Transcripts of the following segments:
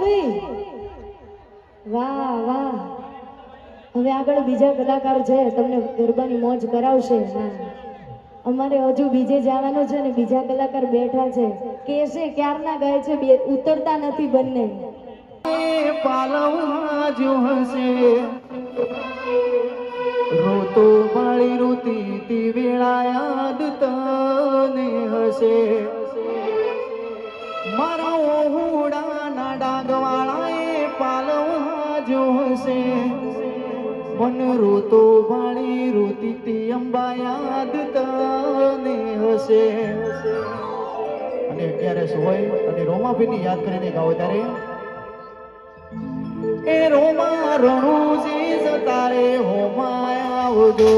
ભાઈ વાહ વાહ. હવે આગળ બીજા કલાકાર છે, તમને ગરબાની મોજ કરાવશે. અમારે હજુ બીજે જવાનું છે ને બીજા કલાકાર બેઠા છે, કેસે ક્યારના ગાય છે, ઉતરતા નથી બંને. પાલવમાં જો હશે રોતો માળી રોતી તી વેળા યાદ તને હશે. મારા ઓહુડાના ડાગવાળા એ પાલવમાં જો હશે મન રોતો માળી રોતી તી અંબા યાદ તને હશે. અને અત્યારે સોય અને રોમાભીની યાદ કરીને ગાઓ ત્યારે એ રોમા રણુજી જતારે હોમાય આવજો.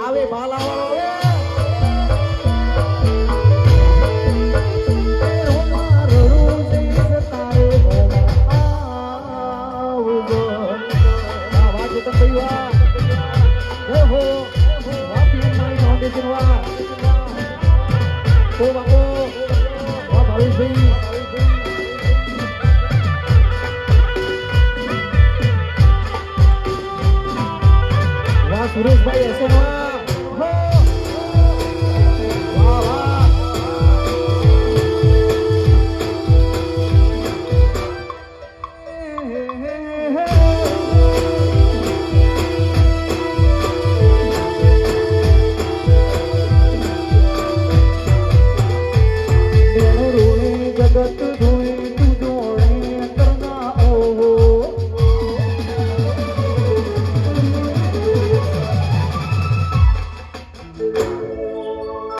આવે ભાલા સુરેશભાઈ એસએનવા